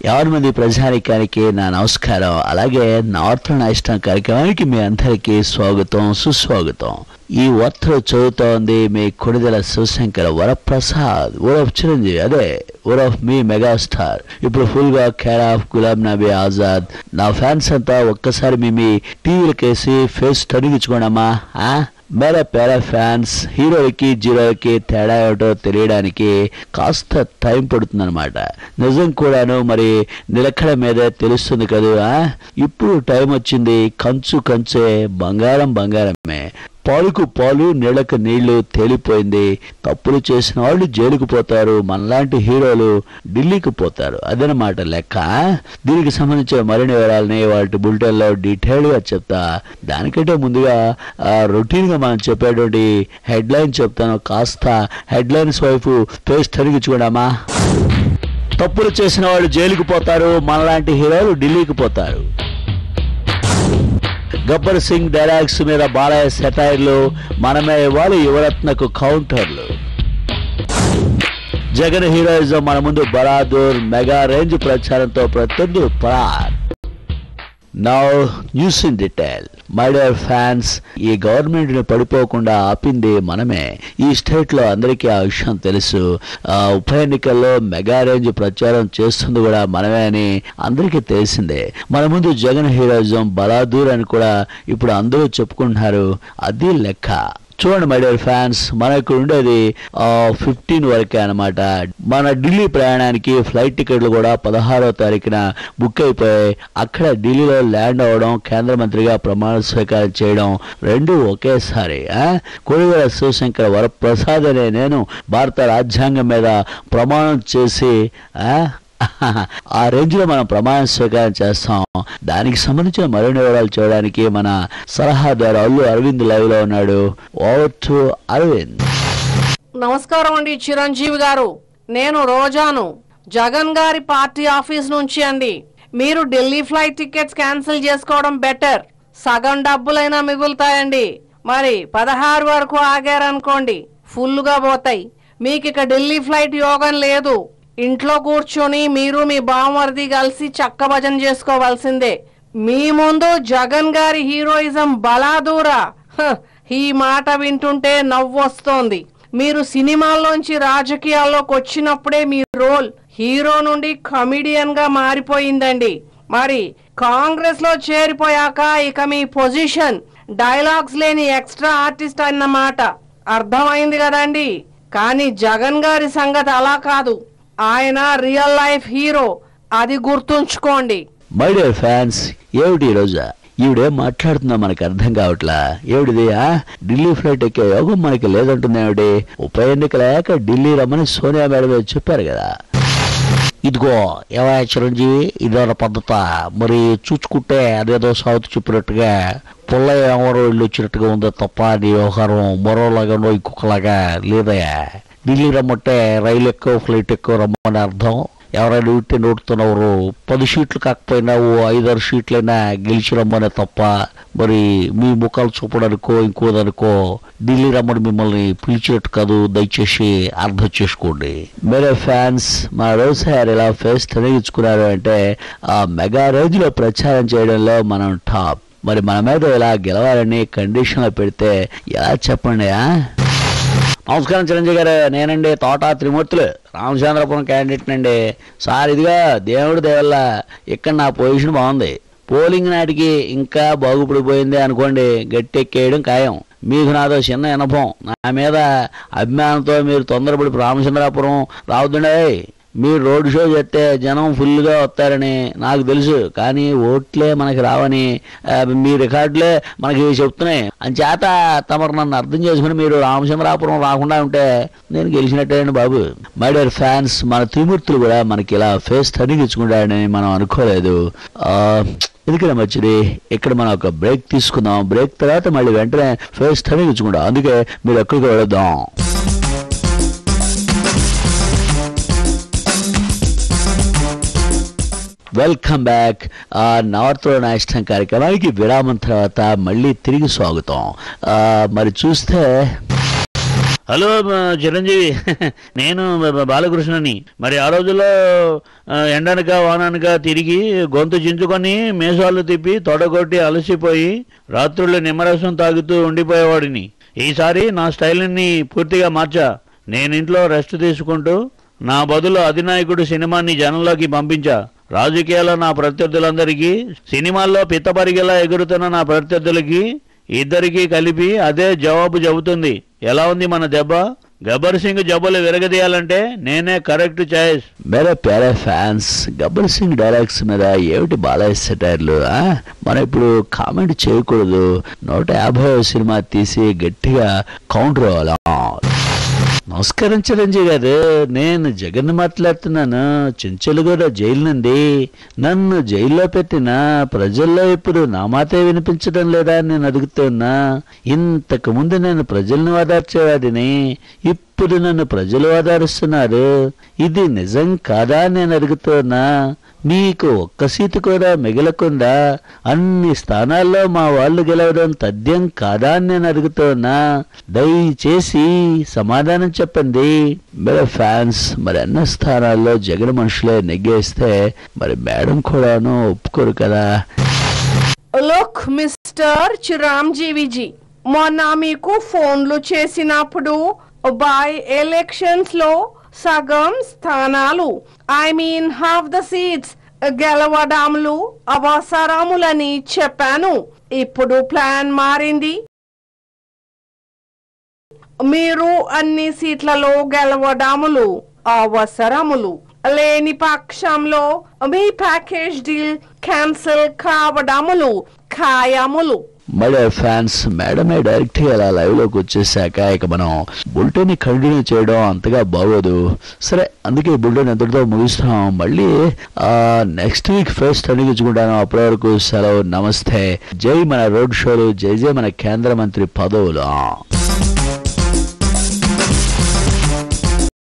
యావన్మంది ప్రజానికానికి నా నమస్కారం. అలాగే నార్త్ ఇష్టం కార్యక్రమానికి మీ అందరికీ స్వాగతం, సుస్వాగతం. ఈ వార్తలు చదువుతోంది మీ కొడిదెల శివశంకర్ వరప్రసాద్ ఊరఫ్ చిరంజీవి, అదే ఊరఫ్ మీ మెగాస్టార్. ఇప్పుడు ఫుల్ గా కేర్ ఆఫ్ గులాం నబీ ఆజాద్. నా ఫ్యాన్స్ అంతా ఒక్కసారి మీ టీవీలకేసి ఫేస్ తొలగించుకోండమ్మా. మేరా పేరా ఫ్యాన్స్, హీరోలకి జీరోలకి తేడా ఏమిటో తెలియడానికి కాస్త టైం పడుతుందన్నమాట. నిజం కూడాను మరి నిలకడ మీదే తెలుస్తుంది కదా. ఇప్పుడు టైం వచ్చింది. కంచు కంచే, బంగారం బంగారమే. పాలుకు పాలు, నీళ్లకు నీళ్లు తేలిపోయింది. తప్పులు చేసిన వాళ్ళు జైలుకు పోతారు, మనలాంటి హీరోలు ఢిల్లీకి పోతారు. అదనమాట లెక్క. దీనికి సంబంధించిన మరిన్ని వివరాలని వాటి బులెటిన్లో డీటెయిల్గా చెప్తా. దానికంటే ముందుగా రొటీన్గా మనం చెప్పేటువంటి హెడ్లైన్ చెప్తాను. కాస్త హెడ్లైన్స్ వైపు ఫేస్ తరిగించుకున్నామా. తప్పులు చేసిన వాళ్ళు జైలుకు పోతారు, మనలాంటి హీరోలు ఢిల్లీకి పోతారు. గబ్బర్ సింగ్ డైలాగ్స్ మీద బాలయ్య సెటైర్లు, మనమే ఇవ్వాలి యువరత్నకు కౌంటర్లు. జగన్ హీరోయిజం మన ముందు బలాదూర్, మెగా రేంజ్ ప్రచారంతో ప్రత్యర్థులు పరార్. Now news in detail. My dear fans, ఈ గవర్నమెంట్ ని పడిపోకుండా ఆపింది మనమే. ఈ స్టేట్ లో అందరికీ ఆ విషయం తెలుసు. ఉప ఎన్నికల్లో మెగా రేంజ్ ప్రచారం చేస్తుంది కూడా మనమే అని అందరికీ తెలిసిందే. మన ముందు జగన్ హీరోయిజం బలాదూర్ అని కూడా ఇప్పుడు అందరూ చెప్పుకుంటున్నారు. అది లెక్క. చూడండి మై డియర్ ఫ్యాన్స్, మనకు ఉండేది 15 వరకే అనమాట. మన ఢిల్లీ ప్రయాణానికి ఫ్లైట్ టికెట్లు కూడా 16వ తారీఖున బుక్ అయిపోయాయి. అక్కడ ఢిల్లీలో ల్యాండ్ అవ్వడం, కేంద్ర మంత్రిగా ప్రమాణ స్వీకారం చేయడం రెండు ఒకేసారి. కొడిదెల శివశంకర్ వరప్రసాద్ అనే నేను భారత రాజ్యాంగం మీద ప్రమాణం చేసి ఆ రేంజ్ లో మనం ప్రమాణ స్వీకారం చేస్తాం. దానికి సంబంధించిన మరిన్ని వివరాలు చూడడానికి మన సలహాదారు అల్లు అరవింద్ లైవ్ లో ఉన్నాడు. Over to Arvind. నమస్కారం అండి చిరంజీవి గారు, నేను రోజాను, జగన్ గారి పార్టీ ఆఫీస్ నుంచి అండి. మీరు ఢిల్లీ ఫ్లైట్ టికెట్స్ క్యాన్సిల్ చేసుకోవడం బెటర్. సగం డబ్బులైనా మిగులుతాయండి. మరి 16 వరకు ఆగారనుకోండి, ఫుల్ గా పోతాయి. మీకు ఇక ఢిల్లీ ఫ్లైట్ యోగం లేదు. ఇంట్లో కూర్చొని మీరు మీ బావమరిది కలిసి చక్క భజన చేసుకోవాల్సిందే. మీ ముందు జగన్ గారి హీరోయిజం బలాదూరా. ఈ మాట వింటుంటే నవ్వొస్తోంది. మీరు సినిమాల్లోంచి రాజకీయాల్లోకి వచ్చినప్పుడే మీ రోల్ హీరో నుండి కమిడియన్ గా మారిపోయిందండి. మరి కాంగ్రెస్ లో చేరిపోయాక ఇక మీ పొజిషన్ డైలాగ్స్ లేని ఎక్స్ట్రా ఆర్టిస్ట్ అన్నమాట. అర్థమైంది కదండి. కానీ జగన్ గారి సంగతి అలా కాదు. ఆయన రియల్ లైఫ్ హీరో, అది గుర్తుంచుకోండి. మై డియర్ ఫ్యాన్స్, ఏమిటి ఈ రోజు ఈవిడేం మాట్లాడుతుందో మనకు అర్థం కావట్లా. ఏమిటిది? ఢిల్లీ ఫ్లైట్ ఎక్కే యోగం మనకి లేదంటుంది ఏమిటి? ఉప ఎన్నికలేక ఢిల్లీ రమ్మని సోనియా మేడం చెప్పారు కదా. ఇదిగో ఏవా చిరంజీవి, ఇదో పద్ధత. మరి చూచుకుంటే అదేదో సౌత్ చెప్పినట్టుగా పుల్ల ఎవరో ఇల్లు వచ్చినట్టుగా ఉందో తప్ప నీ వ్యవహారం మరోలాగానో ఇంకొకలాగా లేదయా. ఢిల్లీ రమ్మంటే రైలు ఎక్కువ, ఫ్లైట్ ఎక్కువ రమ్మని అర్థం. ఎవరైనా ఉంటే నోడుతున్నవారు 10 సీట్లు కాకపోయినా 5-6 సీట్లైనా గెలిచి రమ్మనే తప్ప మరి మీ ముఖాలు చూపడానికో ఇంకోదనుకో ఢిల్లీ రమ్మని మిమ్మల్ని పిలిచినట్టు కాదు. దయచేసి అర్థం చేసుకోండి. మేరే ఫ్యాన్స్, మా వ్యవసాయాలు ఇలా ఫేస్ తొలగించుకున్నారు అంటే ఆ మెగా రేంజ్ లో ప్రచారం చేయడంలో మనం టాప్. మరి మన మీద ఇలా గెలవాలని కండిషన్లో పెడితే ఎలా చెప్పండి? నమస్కారం చిరంజీవి గారు, నేనండి తోట త్రిమూర్తులు, రామచంద్రపురం క్యాండిడేట్ నండి. సార్ ఇదిగా దేవుడి దేవల్ల ఇక్కడ నా పొజిషన్ బాగుంది. పోలింగ్ నాటికి ఇంకా బాగుపడిపోయింది అనుకోండి, గట్టెక్కేయడం ఖాయం. మీకు నాదో చిన్న అనుభవం. నా మీద అభిమానంతో మీరు తొందరపడి రామచంద్రాపురం రావద్దండి. మీరు రోడ్ షో చేస్తే జనం ఫుల్గా వస్తారని నాకు తెలుసు. కానీ ఓట్లే మనకి రావని మీ రికార్డులే మనకి చెప్తున్నాయి. అంచేత తమరు నన్ను అర్థం చేసుకుని మీరు రామచంద్రాపురం రాకుండా ఉంటే నేను గెలిచినట్టేనండి బాబు. మై డియర్ ఫ్యాన్స్, మన త్రిమూర్తులు కూడా మనకి ఇలా ఫేస్ తనిగించుకుంటాడని మనం అనుకోలేదు. ఎందుకనే మంచిది. ఇక్కడ మనం ఒక బ్రేక్ తీసుకుందాం. బ్రేక్ తర్వాత మళ్ళీ వెంటనే ఫేస్ తనిగించుకుంటాం. అందుకే మీరు ఎక్కడికి వెళదాం. Welcome back. నార్త్ నేషనల్ కార్యక్రమానికి విరామం తర్వాత మళ్ళీ తిరిగి స్వాగతం. మరి చూస్తే హలో చిరంజీవి, నేను బాలకృష్ణని. మరి ఆ రోజుల్లో ఎండనక వాననక తిరిగి గొంతు చించుకొని మీసాలు తిప్పి తొడగొట్టి అలసిపోయి రాత్రుళ్ళు నిమ్మరసం తాగుతూ ఉండిపోయేవాడిని. ఈసారి నా స్టైల్ని పూర్తిగా మార్చా. నేను ఇంట్లో రెస్ట్ తీసుకుంటూ నా బదులు అధినాయకుడు సినిమాని జనంలోకి పంపించా. రాజకీయాల్లో నా ప్రత్యర్థులందరికీ, సినిమాల్లో పిత్తపరిగెలా ఎగురుతున్న నా ప్రత్యర్థులకి ఇద్దరికీ కలిపి అదే జవాబు చెబుతుంది. ఎలా ఉంది మన దెబ్బ? గబ్బర్ సింగ్ జబ్బులు విరగదీయాలంటే నేనే కరెక్ట్ చాయిస్. మేరే ప్యారే ఫ్యాన్స్, గబ్బర్ సింగ్ డైలాగ్స్ మీద ఏమిటి బాలయ్య సెటైర్లు? మనం ఇప్పుడు కామెంట్ చేయకూడదు. 150వ సినిమా తీసి గట్టిగా కౌంటర్ అవ్వాలా. నమస్కారం చిరంజీవి గారు, నేను జగన్ మాట్లాడుతున్నాను. చెంచులగూడ జైలు నుండి. నన్ను జైల్లో పెట్టిన ప్రజల్లో ఇప్పుడు నా మాటే వినిపించడం లేదా అని నేను అడుగుతున్నా. ఇంతకు ముందు నేను ప్రజల్ని ఓదార్చేవాడిని, ఇప్పుడు నన్ను ప్రజలు ఓదారుస్తున్నారు. ఇది నిజం కాదా అని నేను అడుగుతున్నా. మీకు ఒక్క సీటు కూడా మిగలకుండా అన్ని స్థానాల్లో మా వాళ్ళు గెలవడం తథ్యం కాదా అని నేను అడుగుతున్నా. దయచేసి సమాధానం చెప్పండి. మరి ఫ్యాన్స్, మరి అన్న స్థానాల్లో జగన్ మనుషులే నెగ్గేస్తే మరి మేడం కూడాను ఒప్పుకోరు కదా. లుక్ మిస్టర్ చిరంజీవిజీ, మొన్న మీకు ఫోన్లు చేసినప్పుడు బై ఎలక్షన్స్ లో సగం స్థానాలు, I mean half the seats గెలవడాములు అవసరములని చెప్పాను. ఇప్పుడు ప్లాన్ మారింది. మీరు అన్ని సీట్లలో గెలవడాములు అవసరములు లేని పక్షంలో మీ ప్యాకేజ్ డీల్ క్యాన్సిల్ కావడములు ఖాయములు. మరి ఫ్యాన్స్, మేడమే డైరెక్ట్ గా అలా లైవ్ లోకి వచ్చేసాక ఇక మనం బుల్టెన్ కంటిన్యూ చేయడం అంతగా బాగోదు. సరే, అందుకే బుల్టెన్ ఎంతటితో ముగిస్తాం. మళ్ళీ నెక్స్ట్ వీక్ ఫస్ట్ అనిగించుకుంటాను. అప్పటి వరకు సెలవు, నమస్తే. జై మన రోడ్ షోలు, జై జై మన కేంద్ర మంత్రి పదవులు.